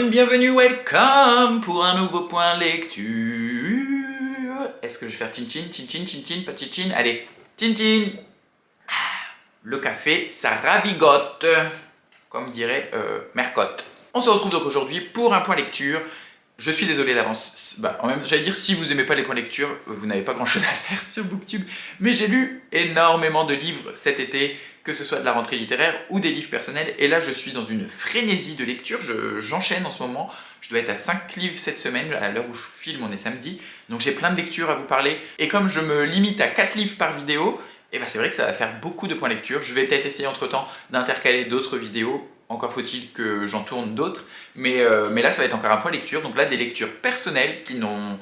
bienvenue, welcome pour un nouveau point lecture. Est-ce que je vais faire chin-chin, chin-chin, chin-chin, pas chin-chin? Allez, chin-chin. Le café, ça ravigote, comme dirait Mercotte. On se retrouve donc aujourd'hui pour un point lecture. Je suis désolé d'avance, en même temps j'allais dire si vous aimez pas les points lecture, vous n'avez pas grand chose à faire sur Booktube, mais j'ai lu énormément de livres cet été, que ce soit de la rentrée littéraire ou des livres personnels, et là je suis dans une frénésie de lecture, j'enchaîne en ce moment, je dois être à 5 livres cette semaine, à l'heure où je filme on est samedi, donc j'ai plein de lectures à vous parler, et comme je me limite à 4 livres par vidéo, et c'est vrai que ça va faire beaucoup de points lecture, je vais peut-être essayer entre temps d'intercaler d'autres vidéos, encore faut-il que j'en tourne d'autres, mais là ça va être encore un point lecture, donc là des lectures personnelles qui n'ont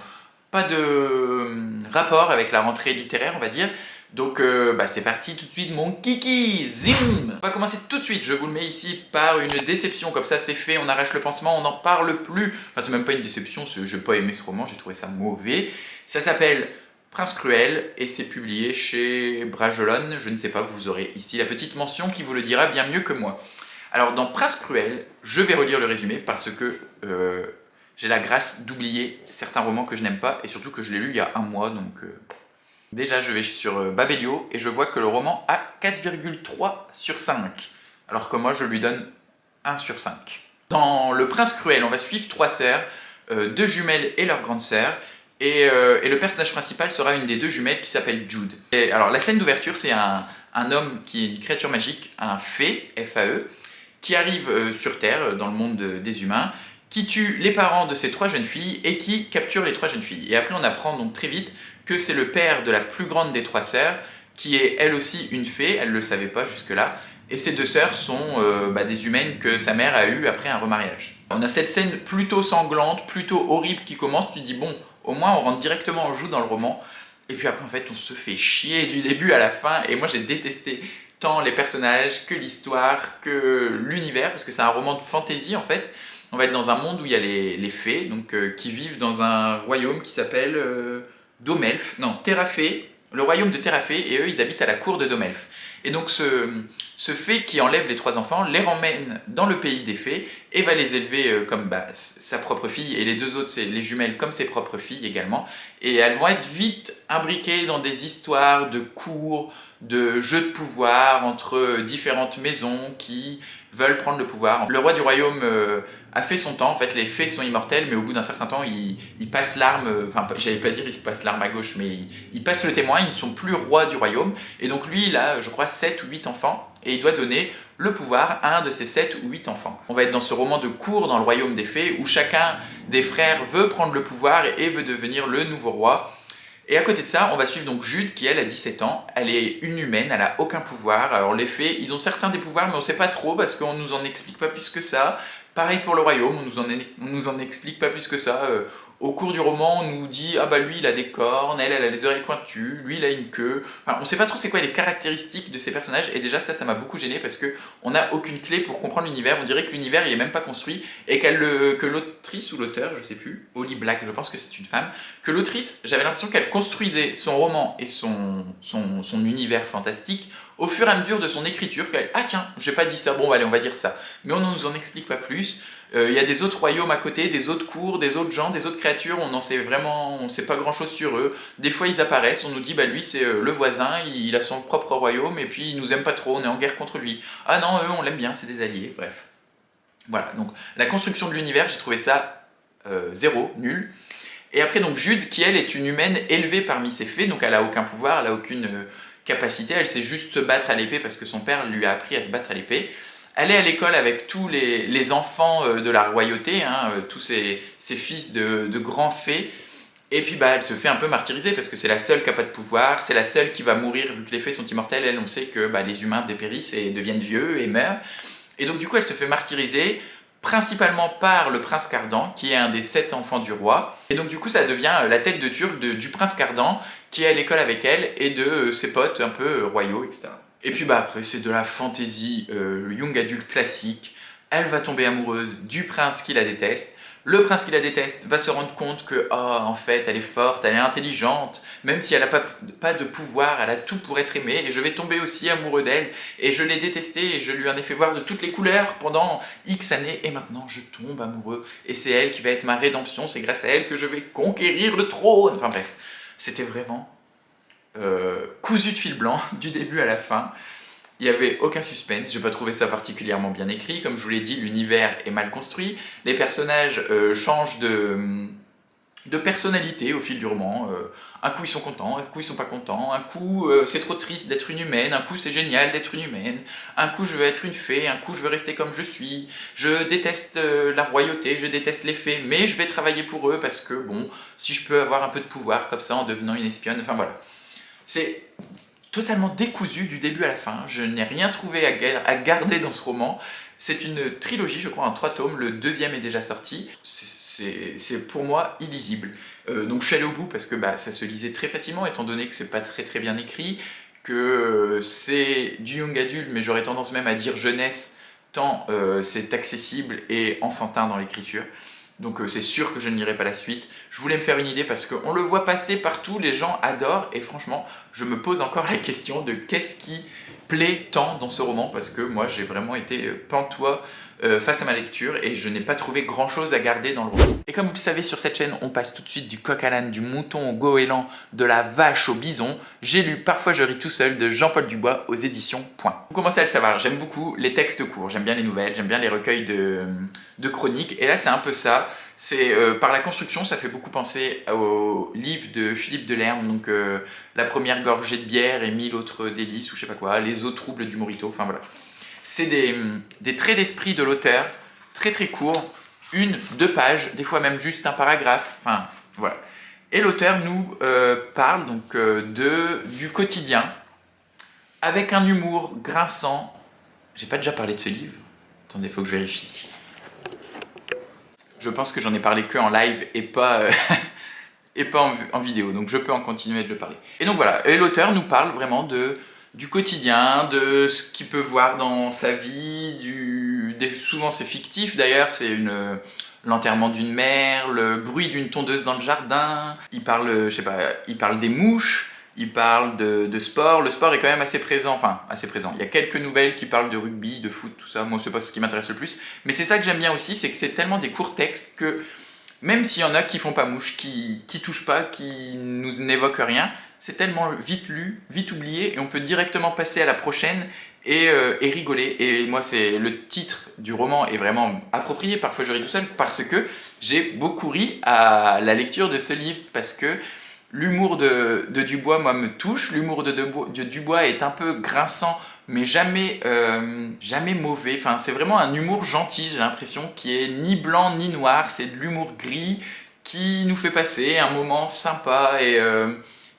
pas de rapport avec la rentrée littéraire on va dire, donc c'est parti tout de suite mon kiki, zim. On va commencer tout de suite, je vous le mets ici par une déception, comme ça c'est fait, on arrache le pansement, on n'en parle plus, enfin c'est même pas une déception, j'ai pas aimé ce roman, j'ai trouvé ça mauvais, ça s'appelle Prince Cruel et c'est publié chez Bragelonne, je ne sais pas, vous aurez ici la petite mention qui vous le dira bien mieux que moi. Alors dans Prince Cruel, je vais relire le résumé parce que j'ai la grâce d'oublier certains romans que je n'aime pas et surtout que je l'ai lu il y a un mois, donc déjà je vais sur Babelio et je vois que le roman a 4,3 sur 5, alors que moi je lui donne 1 sur 5. Dans Le Prince Cruel, on va suivre 3 sœurs, 2 jumelles et leur grande sœur, et le personnage principal sera une des 2 jumelles qui s'appelle Jude. Et alors la scène d'ouverture, c'est un homme qui est une créature magique, un fée, F-A-E, qui arrive sur Terre, dans le monde des humains, qui tue les parents de ces 3 jeunes filles et qui capture les 3 jeunes filles. Et après on apprend donc très vite que c'est le père de la plus grande des 3 sœurs, qui est elle aussi une fée, elle ne le savait pas jusque-là, et ces 2 sœurs sont des humaines que sa mère a eues après un remariage. On a cette scène plutôt sanglante, plutôt horrible qui commence, tu te dis bon, au moins on rentre directement en joue dans le roman, et puis après en fait on se fait chier du début à la fin, et moi j'ai détesté tant les personnages, que l'histoire, que l'univers, parce que c'est un roman de fantasy en fait. On va être dans un monde où il y a les fées, donc qui vivent dans un royaume qui s'appelle Domelf, non, Terrafée, le royaume de Terrafée, et eux ils habitent à la cour de Domelf. Et donc ce fée qui enlève les 3 enfants les ramène dans le pays des fées et va les élever comme sa propre fille, et les 2 autres c'est les jumelles comme ses propres filles également, et elles vont être vite imbriquées dans des histoires de cours, de jeux de pouvoir entre différentes maisons qui veulent prendre le pouvoir. Le roi du royaume a fait son temps, en fait les fées sont immortelles, mais au bout d'un certain temps ils passent l'arme, enfin j'allais pas dire ils passent l'arme à gauche, mais ils passent le témoin, ils ne sont plus rois du royaume, et donc lui il a je crois 7 ou 8 enfants, et il doit donner le pouvoir à un de ces 7 ou 8 enfants. On va être dans ce roman de cour dans le royaume des fées, où chacun des frères veut prendre le pouvoir et veut devenir le nouveau roi. Et à côté de ça, on va suivre donc Jude qui elle a 17 ans, elle est inhumaine, elle a aucun pouvoir. Alors les fées, ils ont certains des pouvoirs mais on sait pas trop parce qu'on nous en explique pas plus que ça. Pareil pour le royaume, on nous en explique pas plus que ça. Au cours du roman, on nous dit ah bah lui il a des cornes, elle a les oreilles pointues, lui il a une queue. Enfin, on sait pas trop c'est quoi les caractéristiques de ces personnages, et déjà ça m'a beaucoup gêné parce que on n'a aucune clé pour comprendre l'univers. On dirait que l'univers il est même pas construit, et que l'autrice ou l'auteur, je sais plus, Holly Black, je pense que c'est une femme, que l'autrice, j'avais l'impression qu'elle construisait son roman et son univers fantastique au fur et à mesure de son écriture, ah tiens, j'ai pas dit ça, bon allez on va dire ça, mais on ne nous en explique pas plus. Il y a des autres royaumes à côté, des autres cours, des autres gens, des autres créatures, on sait pas grand chose sur eux. Des fois ils apparaissent, on nous dit bah lui c'est le voisin, il a son propre royaume et puis il nous aime pas trop, on est en guerre contre lui. Ah non, eux on l'aime bien, c'est des alliés, bref. Voilà, donc la construction de l'univers, j'ai trouvé ça zéro, nul. Et après donc Jude, qui elle est une humaine élevée parmi ces fées, donc elle a aucun pouvoir, elle a aucune capacité, elle sait juste se battre à l'épée parce que son père lui a appris à se battre à l'épée. Elle est à l'école avec tous les enfants de la royauté, tous ces fils de grands fées, et puis elle se fait un peu martyriser parce que c'est la seule qui n'a pas de pouvoir, c'est la seule qui va mourir vu que les fées sont immortelles. Elle, on sait que les humains dépérissent et deviennent vieux et meurent, et donc du coup elle se fait martyriser, principalement par le prince Cardan, qui est un des 7 enfants du roi. Et donc du coup ça devient la tête de turc du prince Cardan, qui est à l'école avec elle, et de ses potes un peu royaux, etc. Et puis après c'est de la fantasy, le young adulte classique. Elle va tomber amoureuse du prince qui la déteste, Le prince qui la déteste va se rendre compte que, oh, en fait, elle est forte, elle est intelligente, même si elle n'a pas de pouvoir, elle a tout pour être aimée, et je vais tomber aussi amoureux d'elle, et je l'ai détestée, et je lui en ai fait voir de toutes les couleurs pendant X années, et maintenant je tombe amoureux, et c'est elle qui va être ma rédemption, c'est grâce à elle que je vais conquérir le trône. Enfin bref, c'était vraiment cousu de fil blanc, du début à la fin. Il n'y avait aucun suspense, j'ai pas trouvé ça particulièrement bien écrit. Comme je vous l'ai dit, l'univers est mal construit. Les personnages changent de personnalité au fil du roman. Un coup ils sont contents, un coup ils sont pas contents, un coup c'est trop triste d'être une humaine, un coup c'est génial d'être une humaine, un coup je veux être une fée, un coup je veux rester comme je suis. Je déteste la royauté, je déteste les fées, mais je vais travailler pour eux parce que bon, si je peux avoir un peu de pouvoir comme ça en devenant une espionne, enfin voilà. C'est totalement décousu du début à la fin, je n'ai rien trouvé à garder dans ce roman. C'est une trilogie, je crois, en 3 tomes, le deuxième est déjà sorti. C'est pour moi illisible. Donc je suis allé au bout parce que bah, ça se lisait très facilement, étant donné que c'est pas très bien écrit, que c'est du young adulte, mais j'aurais tendance même à dire jeunesse, tant c'est accessible et enfantin dans l'écriture. Donc c'est sûr que je ne lirai pas la suite. Je voulais me faire une idée parce qu'on le voit passer partout, les gens adorent, et franchement, je me pose encore la question de qu'est-ce qui plaît tant dans ce roman, parce que moi j'ai vraiment été pantois face à ma lecture et je n'ai pas trouvé grand chose à garder dans le roman. Et comme vous le savez, sur cette chaîne, on passe tout de suite du coq à l'âne, du mouton au goéland, de la vache au bison. J'ai lu Parfois je ris tout seul de Jean-Paul Dubois aux éditions Point. Vous commencez à le savoir, j'aime beaucoup les textes courts, j'aime bien les nouvelles, j'aime bien les recueils de chroniques, et là c'est un peu ça. C'est par la construction, ça fait beaucoup penser au livre de Philippe Delerme, donc La première gorgée de bière et 1000 autres délices, ou je sais pas quoi, Les eaux troubles du Morito, enfin voilà. C'est des traits d'esprit de l'auteur, très courts, 1-2 pages, des fois même juste un paragraphe, enfin voilà. Et l'auteur nous parle donc du quotidien, avec un humour grinçant. J'ai pas déjà parlé de ce livre? Attendez, faut que je vérifie. Je pense que j'en ai parlé que en live et pas, et pas en vidéo, donc je peux en continuer de le parler. Et donc voilà, et l'auteur nous parle vraiment du quotidien, de ce qu'il peut voir dans sa vie, souvent c'est fictif d'ailleurs, c'est l'enterrement d'une mère, le bruit d'une tondeuse dans le jardin, il parle, je sais pas, il parle des mouches, il parle de sport. Le sport est quand même assez présent, enfin assez présent. Il y a quelques nouvelles qui parlent de rugby, de foot, tout ça. Moi, c'est pas ce qui m'intéresse le plus. Mais c'est ça que j'aime bien aussi, c'est que c'est tellement des courts textes que même s'il y en a qui font pas mouche, qui touchent pas, qui nous n'évoquent rien, c'est tellement vite lu, vite oublié, et on peut directement passer à la prochaine et rigoler. Et moi, c'est le titre du roman est vraiment approprié. Parfois, je ris tout seul parce que j'ai beaucoup ri à la lecture de ce livre, parce que l'humour de Dubois, moi, me touche. L'humour de Dubois est un peu grinçant, mais jamais mauvais. Enfin, c'est vraiment un humour gentil, j'ai l'impression, qui est ni blanc ni noir. C'est de l'humour gris qui nous fait passer un moment sympa,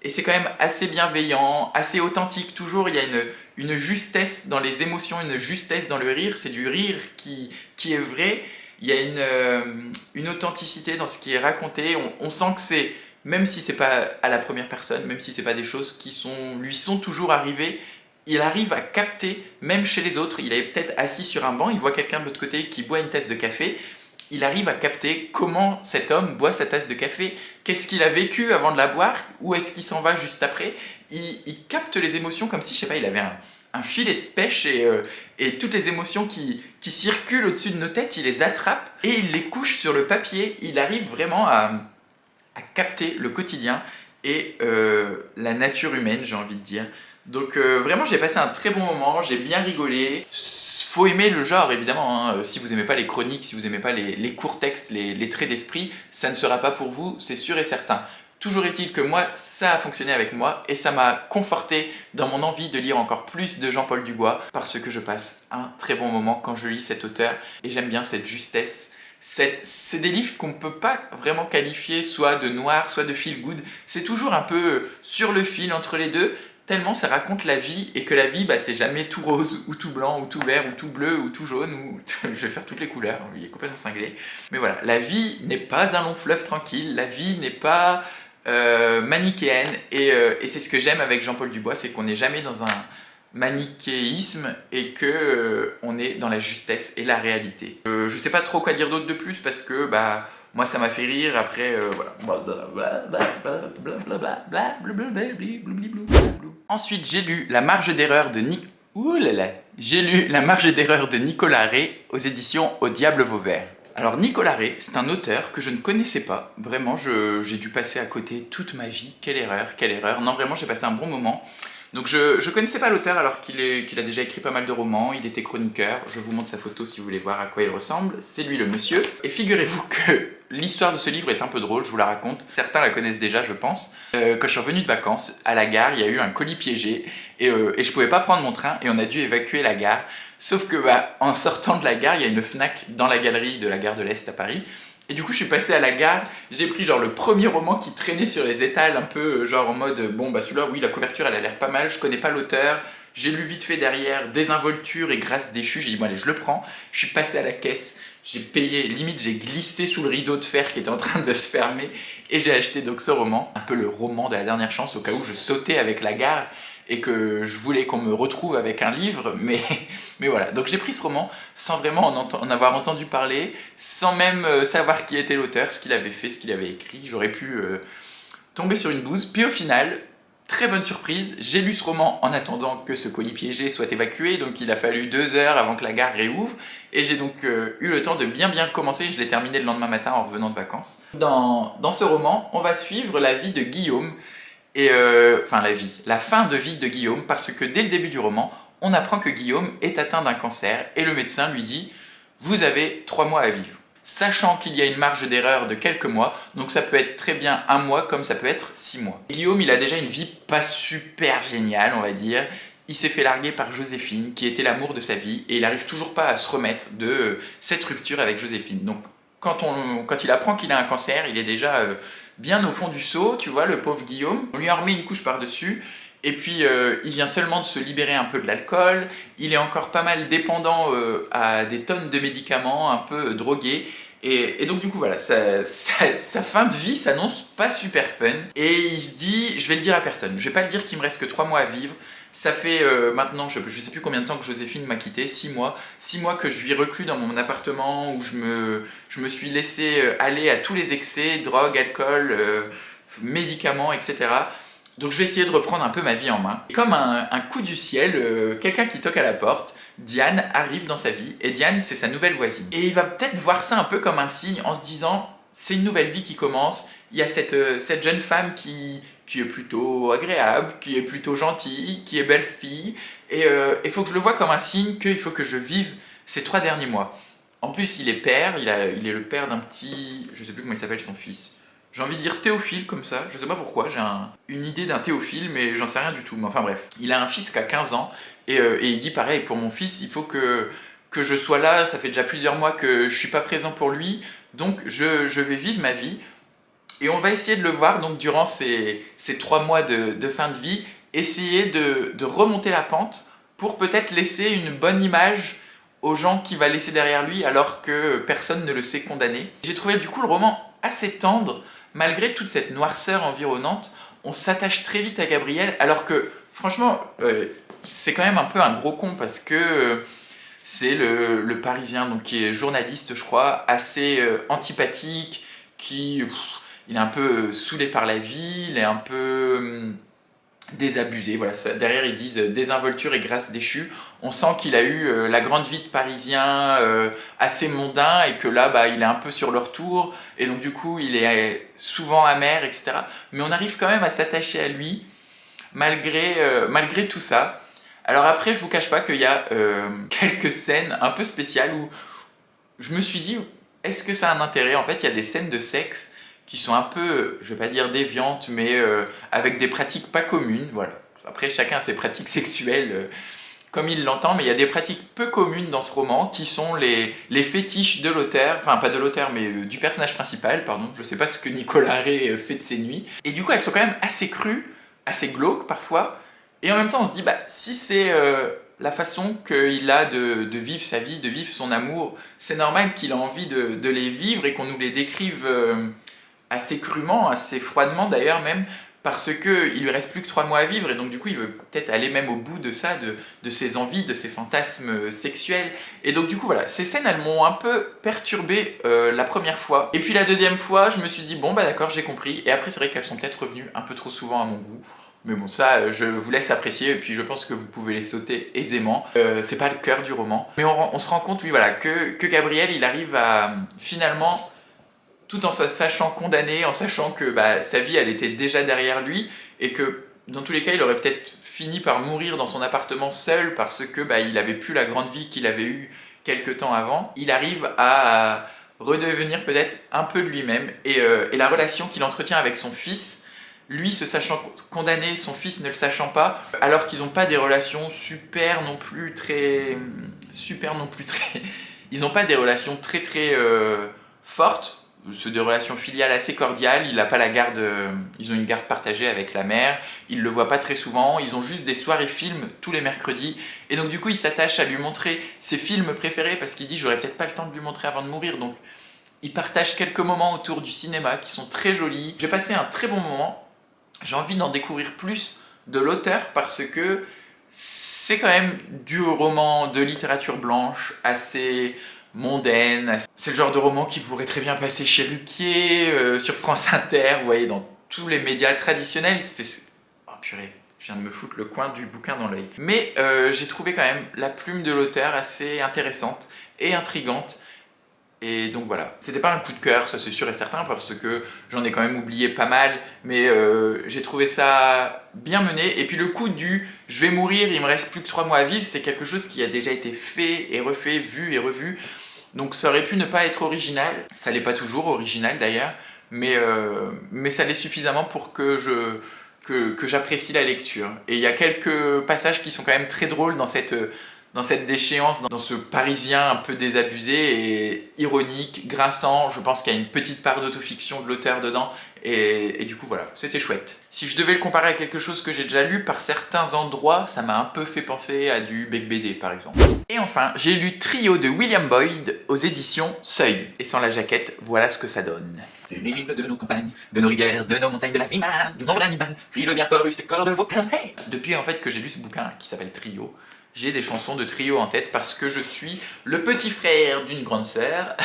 et c'est quand même assez bienveillant, assez authentique. Toujours, il y a une justesse dans les émotions, une justesse dans le rire. C'est du rire qui est vrai. Il y a une authenticité dans ce qui est raconté. On sent que c'est, même si c'est pas à la première personne, même si c'est pas des choses qui lui sont toujours arrivées, il arrive à capter, même chez les autres. Il est peut-être assis sur un banc, il voit quelqu'un de l'autre côté qui boit une tasse de café. Il arrive à capter comment cet homme boit sa tasse de café, qu'est-ce qu'il a vécu avant de la boire, où est-ce qu'il s'en va juste après. Il capte les émotions comme si, je sais pas, il avait un filet de pêche, et toutes les émotions qui circulent au-dessus de nos têtes, il les attrape et il les couche sur le papier. Il arrive vraiment à capter le quotidien et la nature humaine, j'ai envie de dire. Donc vraiment, j'ai passé un très bon moment, j'ai bien rigolé. Faut aimer le genre, évidemment, hein. Si vous aimez pas les chroniques, si vous aimez pas les courts textes, les traits d'esprit, ça ne sera pas pour vous, c'est sûr et certain. Toujours est-il que moi, ça a fonctionné avec moi, et ça m'a conforté dans mon envie de lire encore plus de Jean-Paul Dubois, parce que je passe un très bon moment quand je lis cet auteur, et j'aime bien cette justesse. C'est des livres qu'on ne peut pas vraiment qualifier soit de noir, soit de feel good. C'est toujours un peu sur le fil entre les deux, tellement ça raconte la vie, et que la vie, bah, c'est jamais tout rose, ou tout blanc, ou tout vert, ou tout bleu, ou tout jaune, ou je vais faire toutes les couleurs, il est complètement cinglé. Mais voilà, la vie n'est pas un long fleuve tranquille, la vie n'est pas manichéenne, et c'est ce que j'aime avec Jean-Paul Dubois, c'est qu'on n'est jamais dans un manichéisme, et que on est dans la justesse et la réalité. Je sais pas trop quoi dire d'autre de plus, parce que bah moi ça m'a fait rire, après voilà. Ensuite j'ai lu La marge d'erreur de J'ai lu La marge d'erreur de Nicolas Rey aux éditions Au Diable Vauvert. Alors Nicolas Rey, c'est un auteur que je ne connaissais pas, vraiment j'ai dû passer à côté toute ma vie, quelle erreur, non vraiment j'ai passé un bon moment. Donc je connaissais pas l'auteur alors qu'il a déjà écrit pas mal de romans, il était chroniqueur, je vous montre sa photo si vous voulez voir à quoi il ressemble, c'est lui le monsieur. Et figurez-vous que l'histoire de ce livre est un peu drôle, je vous la raconte, certains la connaissent déjà je pense. Quand je suis revenu de vacances, à la gare, il y a eu un colis piégé et je pouvais pas prendre mon train et on a dû évacuer la gare. Sauf que en sortant de la gare, il y a une Fnac dans la galerie de la gare de l'Est à Paris. Et du coup je suis passé à la gare, j'ai pris genre le premier roman qui traînait sur les étals, un peu genre en mode bon bah celui-là oui la couverture elle a l'air pas mal, je connais pas l'auteur, j'ai lu vite fait derrière Désinvolture et Grâce déchue, j'ai dit bon allez je le prends, je suis passé à la caisse, j'ai payé, limite j'ai glissé sous le rideau de fer qui était en train de se fermer et j'ai acheté donc ce roman, un peu le roman de la dernière chance au cas où je sautais avec la gare et que je voulais qu'on me retrouve avec un livre, mais voilà. Donc j'ai pris ce roman sans vraiment en avoir entendu parler, sans même savoir qui était l'auteur, ce qu'il avait fait, ce qu'il avait écrit. J'aurais pu tomber sur une bouse. Puis au final, très bonne surprise, j'ai lu ce roman en attendant que ce colis piégé soit évacué, donc il a fallu 2 heures avant que la gare réouvre, et j'ai donc eu le temps de bien commencer, je l'ai terminé le lendemain matin en revenant de vacances. Dans ce roman, on va suivre la vie de Guillaume, et enfin la fin de vie de Guillaume, parce que dès le début du roman, on apprend que Guillaume est atteint d'un cancer et le médecin lui dit « Vous avez 3 mois à vivre ». Sachant qu'il y a une marge d'erreur de quelques mois, donc ça peut être très bien 1 mois comme ça peut être 6 mois. Guillaume, il a déjà une vie pas super géniale, on va dire. Il s'est fait larguer par Joséphine, qui était l'amour de sa vie, et il n'arrive toujours pas à se remettre de cette rupture avec Joséphine. Donc quand il apprend qu'il a un cancer, il est déjà bien au fond du seau, tu vois, le pauvre Guillaume. On lui en remet une couche par-dessus, et puis il vient seulement de se libérer un peu de l'alcool, il est encore pas mal dépendant à des tonnes de médicaments, un peu drogué, et donc du coup voilà, sa fin de vie s'annonce pas super fun, et il se dit, je vais le dire à personne, je vais pas le dire qu'il me reste que 3 mois à vivre, ça fait maintenant, je sais plus combien de temps que Joséphine m'a quitté, 6 mois que je vis reclus dans mon appartement, où je me suis laissé aller à tous les excès, drogue, alcool, médicaments, etc. Donc je vais essayer de reprendre un peu ma vie en main. Et comme un coup du ciel, quelqu'un qui toque à la porte, Diane arrive dans sa vie, et Diane c'est sa nouvelle voisine. Et il va peut-être voir ça un peu comme un signe en se disant c'est une nouvelle vie qui commence, il y a cette jeune femme qui est plutôt agréable, qui est plutôt gentille, qui est belle fille, et il faut que je le vois comme un signe qu'il faut que je vive ces 3 derniers mois. En plus il est père, il est le père d'un petit, je sais plus comment il s'appelle son fils. J'ai envie de dire Théophile comme ça, je sais pas pourquoi, j'ai une idée d'un Théophile mais j'en sais rien du tout, mais enfin bref. Il a un fils qui a 15 ans et il dit pareil, pour mon fils il faut que je sois là, ça fait déjà plusieurs mois que je suis pas présent pour lui, donc je vais vivre ma vie. Et on va essayer de le voir donc durant ces 3 mois de fin de vie, essayer de remonter la pente pour peut-être laisser une bonne image aux gens qu'il va laisser derrière lui alors que personne ne le sait condamner. J'ai trouvé du coup le roman assez tendre, malgré toute cette noirceur environnante. On s'attache très vite à Gabriel alors que franchement c'est quand même un peu un gros con parce que c'est le Parisien donc, qui est journaliste je crois, assez antipathique, il est un peu saoulé par la vie, il est un peu désabusé, voilà, derrière ils disent désinvolture et grâce déchue. On sent qu'il a eu la grande vie de Parisien assez mondain et que là bah, il est un peu sur le retour et donc du coup il est souvent amer, etc. Mais on arrive quand même à s'attacher à lui malgré tout ça. Alors après je vous cache pas qu'il y a quelques scènes un peu spéciales où je me suis dit est-ce que ça a un intérêt? En fait il y a des scènes de sexe qui sont un peu, je vais pas dire déviantes, mais avec des pratiques pas communes, voilà. Après, chacun a ses pratiques sexuelles comme il l'entend, mais il y a des pratiques peu communes dans ce roman qui sont les fétiches de l'auteur, enfin pas de l'auteur, mais du personnage principal, pardon. Je sais pas ce que Nicolas Rey fait de ses nuits. Et du coup, elles sont quand même assez crues, assez glauques parfois, et en même temps, on se dit, bah, si c'est la façon qu'il a de vivre sa vie, de vivre son amour, c'est normal qu'il a envie de les vivre et qu'on nous les décrive assez crûment, assez froidement d'ailleurs même, parce que il lui reste plus que 3 mois à vivre et donc du coup il veut peut-être aller même au bout de ça, de ses envies, de ses fantasmes sexuels. Et donc du coup voilà, ces scènes elles m'ont un peu perturbé la première fois. Et puis la deuxième fois je me suis dit bon bah d'accord j'ai compris. Et après c'est vrai qu'elles sont peut-être revenues un peu trop souvent à mon goût. Mais bon ça je vous laisse apprécier et puis je pense que vous pouvez les sauter aisément. C'est pas le cœur du roman. Mais on se rend compte oui voilà que Gabriel il arrive à finalement, tout en se sachant condamné, en sachant que bah, sa vie elle était déjà derrière lui et que dans tous les cas il aurait peut-être fini par mourir dans son appartement seul parce que bah, il avait plus la grande vie qu'il avait eue quelques temps avant. Il arrive à redevenir peut-être un peu de lui-même et la relation qu'il entretient avec son fils, lui se sachant condamné, son fils ne le sachant pas, alors qu'ils n'ont pas des relations super non plus très... Ils n'ont pas des relations très fortes. C'est des relations filiales assez cordiales, il a pas la garde, ils ont une garde partagée avec la mère, il le voit pas très souvent, ils ont juste des soirées films tous les mercredis, et donc du coup il s'attache à lui montrer ses films préférés parce qu'il dit j'aurais peut-être pas le temps de lui montrer avant de mourir, donc il partage quelques moments autour du cinéma qui sont très jolis. J'ai passé un très bon moment, j'ai envie d'en découvrir plus de l'auteur parce que c'est quand même du roman de littérature blanche assez mondaine. C'est le genre de roman qui pourrait très bien passer chez Ruquier, sur France Inter, vous voyez, dans tous les médias traditionnels. Oh purée, je viens de me foutre le coin du bouquin dans l'œil. Mais j'ai trouvé quand même la plume de l'auteur assez intéressante et intrigante. Et donc voilà, c'était pas un coup de cœur, ça c'est sûr et certain, parce que j'en ai quand même oublié pas mal, mais j'ai trouvé ça bien mené. Et puis le coup du « je vais mourir, il me reste plus que 3 mois à vivre », c'est quelque chose qui a déjà été fait et refait, vu et revu. Donc ça aurait pu ne pas être original, ça l'est pas toujours original d'ailleurs, mais ça l'est suffisamment pour que j'apprécie la lecture. Et il y a quelques passages qui sont quand même très drôles dans cette déchéance, dans ce Parisien un peu désabusé et ironique, grinçant. Je pense qu'il y a une petite part d'autofiction de l'auteur dedans, et du coup voilà, c'était chouette. Si je devais le comparer à quelque chose que j'ai déjà lu, par certains endroits, ça m'a un peu fait penser à du Bec BD par exemple. Et enfin, j'ai lu Trio de William Boyd aux éditions Seuil. Et sans la jaquette, voilà ce que ça donne. C'est l'hymne de nos campagnes, de nos rivières, de nos montagnes, de la vie man, du nombre d'animal, file bien fort, juste corps de vos clans. Hey, depuis en fait que j'ai lu ce bouquin qui s'appelle Trio, j'ai des chansons de Trio en tête parce que je suis le petit frère d'une grande sœur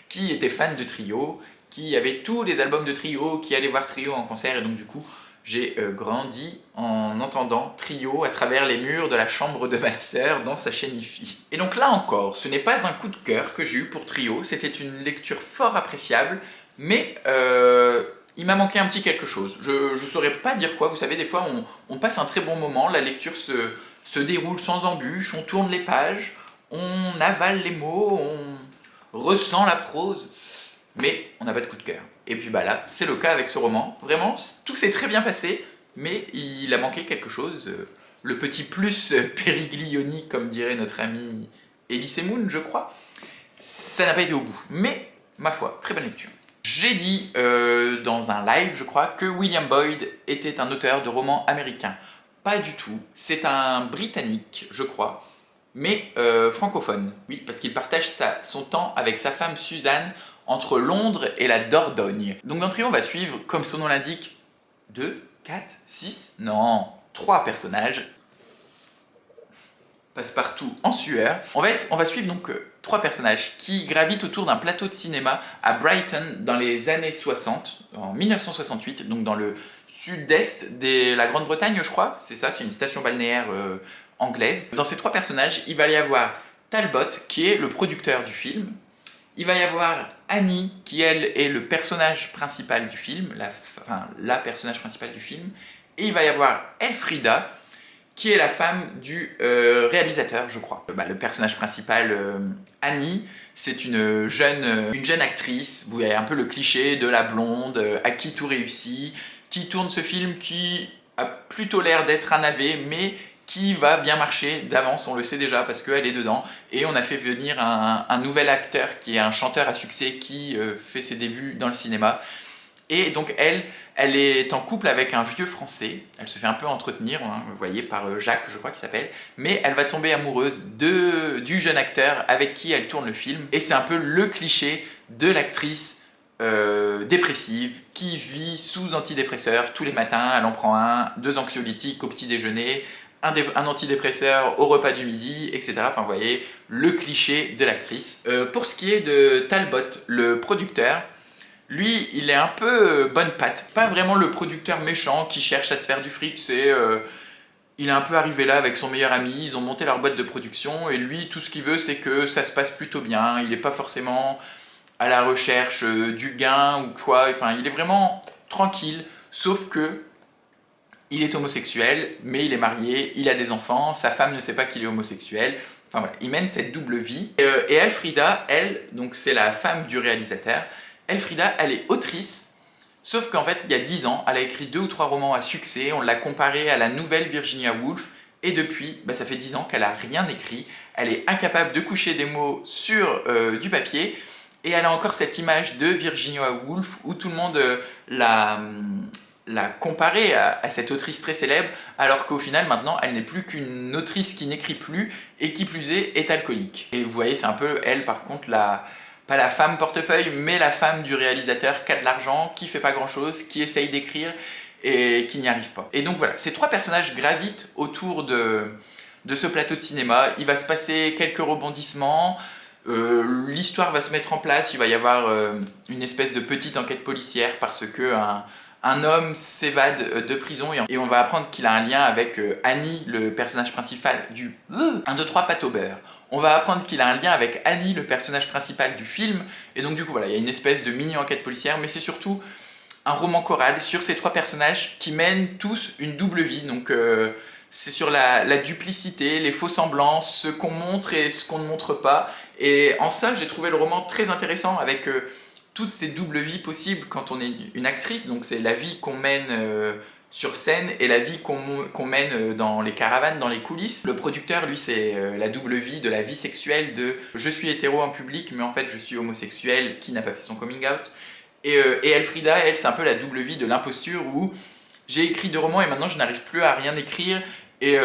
qui était fan de Trio, qui avait tous les albums de Trio, qui allait voir Trio en concert, et donc du coup j'ai grandi en entendant Trio à travers les murs de la chambre de ma sœur dans sa chaîne hi-fi. Et donc là encore, ce n'est pas un coup de cœur que j'ai eu pour Trio, c'était une lecture fort appréciable, mais il m'a manqué un petit quelque chose. Je saurais pas dire quoi, vous savez, des fois on passe un très bon moment, la lecture se déroule sans embûche, on tourne les pages, on avale les mots, on ressent la prose, mais on n'a pas de coup de cœur. Et puis bah là, c'est le cas avec ce roman. Vraiment, tout s'est très bien passé, mais il a manqué quelque chose. Le petit plus Périglioni, comme dirait notre ami Elise Moon, je crois. Ça n'a pas été au bout, mais ma foi, très bonne lecture. J'ai dit dans un live, je crois, que William Boyd était un auteur de romans américains. Pas du tout, c'est un Britannique, je crois, mais francophone. Oui, parce qu'il partage son temps avec sa femme Suzanne entre Londres et la Dordogne. Donc dans Trio, on va suivre, comme son nom l'indique, 2, 4, 6, non, 3 personnages. Passe-partout en sueur. On va suivre donc 3 personnages qui gravitent autour d'un plateau de cinéma à Brighton dans les années 60, en 1968, donc dans le sud-est de la Grande-Bretagne, je crois. C'est ça, c'est une station balnéaire anglaise. Dans ces 3 personnages, il va y avoir Talbot, qui est le producteur du film. Il va y avoir Annie, qui elle est le personnage principal du film, la personnage principale du film. Et il va y avoir Elfrida, qui est la femme du réalisateur, je crois. Le personnage principal, Annie, c'est une jeune actrice, vous voyez un peu le cliché de la blonde, à qui tout réussit, qui tourne ce film qui a plutôt l'air d'être un navet, mais qui va bien marcher d'avance, on le sait déjà parce qu'elle est dedans. Et on a fait venir un nouvel acteur qui est un chanteur à succès qui fait ses débuts dans le cinéma. Et donc elle est en couple avec un vieux français, elle se fait un peu entretenir, hein, vous voyez, par Jacques, je crois qu'il s'appelle, mais elle va tomber amoureuse du jeune acteur avec qui elle tourne le film, et c'est un peu le cliché de l'actrice dépressive, qui vit sous antidépresseur tous les matins, elle en prend un, 2 anxiolytiques au petit déjeuner, un antidépresseur au repas du midi, etc. Enfin, vous voyez, le cliché de l'actrice. Pour ce qui est de Talbot, le producteur, lui, il est un peu bonne patte. Pas vraiment le producteur méchant qui cherche à se faire du fric, c'est... il est un peu arrivé là avec son meilleur ami, ils ont monté leur boîte de production, et lui, tout ce qu'il veut, c'est que ça se passe plutôt bien, il n'est pas forcément à la recherche du gain ou quoi, enfin, il est vraiment tranquille, sauf que il est homosexuel, mais il est marié, il a des enfants, sa femme ne sait pas qu'il est homosexuel. Enfin voilà, il mène cette double vie. Et Elfrida, elle, donc c'est la femme du réalisateur, Elfrida, elle est autrice, sauf qu'en fait, il y a 10 ans, elle a écrit 2 ou 3 romans à succès, on l'a comparée à la nouvelle Virginia Woolf, et depuis, ça fait 10 ans qu'elle a rien écrit, elle est incapable de coucher des mots sur du papier, et elle a encore cette image de Virginia Woolf où tout le monde l'a comparée à cette autrice très célèbre, alors qu'au final, maintenant, elle n'est plus qu'une autrice qui n'écrit plus et qui plus est alcoolique. Et vous voyez, c'est un peu elle, par contre, pas la femme portefeuille, mais la femme du réalisateur qui a de l'argent, qui fait pas grand-chose, qui essaye d'écrire et qui n'y arrive pas. Et donc voilà, ces 3 personnages gravitent autour de ce plateau de cinéma. Il va se passer quelques rebondissements, l'histoire va se mettre en place, il va y avoir une espèce de petite enquête policière parce que un homme s'évade de prison et on va apprendre qu'il a un lien avec Annie, le personnage principal du 1, 2, 3 pâte au beurre. On va apprendre qu'il a un lien avec Annie, le personnage principal du film, et donc du coup voilà, il y a une espèce de mini-enquête policière, mais c'est surtout un roman choral sur ces 3 personnages qui mènent tous une double vie, donc c'est sur la duplicité, les faux semblants, ce qu'on montre et ce qu'on ne montre pas, et en ça j'ai trouvé le roman très intéressant avec toutes ces doubles vies possibles quand on est une actrice, donc c'est la vie qu'on mène sur scène et la vie qu'on mène dans les caravanes, dans les coulisses. Le producteur, lui, c'est la double vie de la vie sexuelle de « je suis hétéro en public, mais en fait je suis homosexuel qui n'a pas fait son coming out ». Et Elfrida, elle, c'est un peu la double vie de l'imposture où j'ai écrit 2 romans et maintenant je n'arrive plus à rien écrire et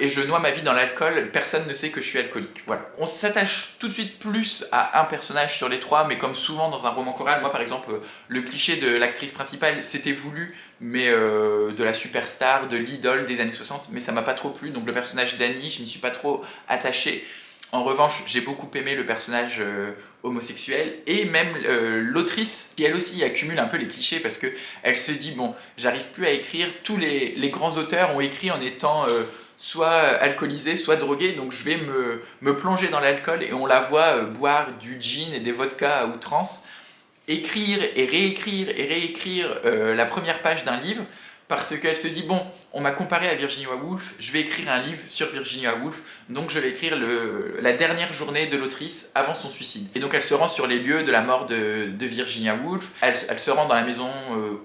je noie ma vie dans l'alcool, personne ne sait que je suis alcoolique. Voilà. On s'attache tout de suite plus à un personnage sur les 3, mais comme souvent dans un roman choral, moi par exemple, le cliché de l'actrice principale, c'était voulu, mais de la superstar, de l'idole des années 60, mais ça m'a pas trop plu, donc le personnage d'Annie, je m'y suis pas trop attaché. En revanche, j'ai beaucoup aimé le personnage homosexuel et même l'autrice qui elle aussi accumule un peu les clichés parce que elle se dit bon, j'arrive plus à écrire, tous les grands auteurs ont écrit en étant soit alcoolisés, soit drogués, donc je vais me plonger dans l'alcool et on la voit boire du gin et des vodkas à outrance, écrire et réécrire la première page d'un livre parce qu'elle se dit bon, on m'a comparé à Virginia Woolf, je vais écrire un livre sur Virginia Woolf, donc je vais écrire la dernière journée de l'autrice avant son suicide. Et donc elle se rend sur les lieux de la mort de Virginia Woolf, elle se rend dans la maison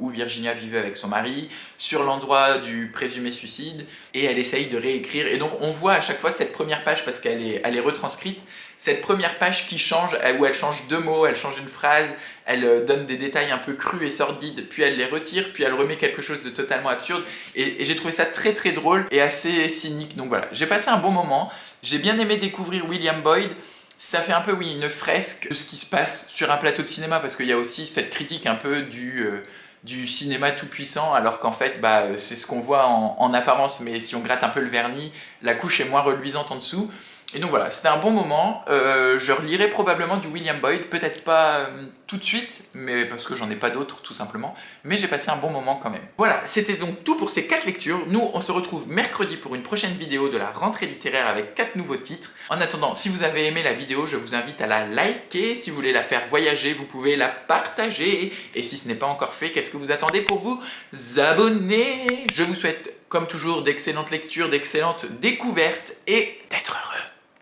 où Virginia vivait avec son mari, sur l'endroit du présumé suicide, et elle essaye de réécrire. Et donc on voit à chaque fois cette première page, parce qu'elle est retranscrite, cette première page qui change, où elle change 2 mots, elle change une phrase, elle donne des détails un peu crus et sordides, puis elle les retire, puis elle remet quelque chose de totalement absurde, et j'ai trouvé ça très très drôle et assez cynique. Donc voilà, j'ai passé un bon moment, j'ai bien aimé découvrir William Boyd. Ça fait un peu, oui, une fresque de ce qui se passe sur un plateau de cinéma, parce qu'il y a aussi cette critique un peu du cinéma tout puissant, alors qu'en fait, c'est ce qu'on voit en apparence, mais si on gratte un peu le vernis, la couche est moins reluisante en dessous. Et donc voilà, c'était un bon moment, je relirai probablement du William Boyd, peut-être pas tout de suite, mais parce que j'en ai pas d'autres tout simplement, mais j'ai passé un bon moment quand même. Voilà, c'était donc tout pour ces 4 lectures. Nous, on se retrouve mercredi pour une prochaine vidéo de la rentrée littéraire avec 4 nouveaux titres. En attendant, si vous avez aimé la vidéo, je vous invite à la liker. Si vous voulez la faire voyager, vous pouvez la partager. Et si ce n'est pas encore fait, qu'est-ce que vous attendez pour vous abonner? Je vous souhaite, comme toujours, d'excellentes lectures, d'excellentes découvertes et d'être heureux.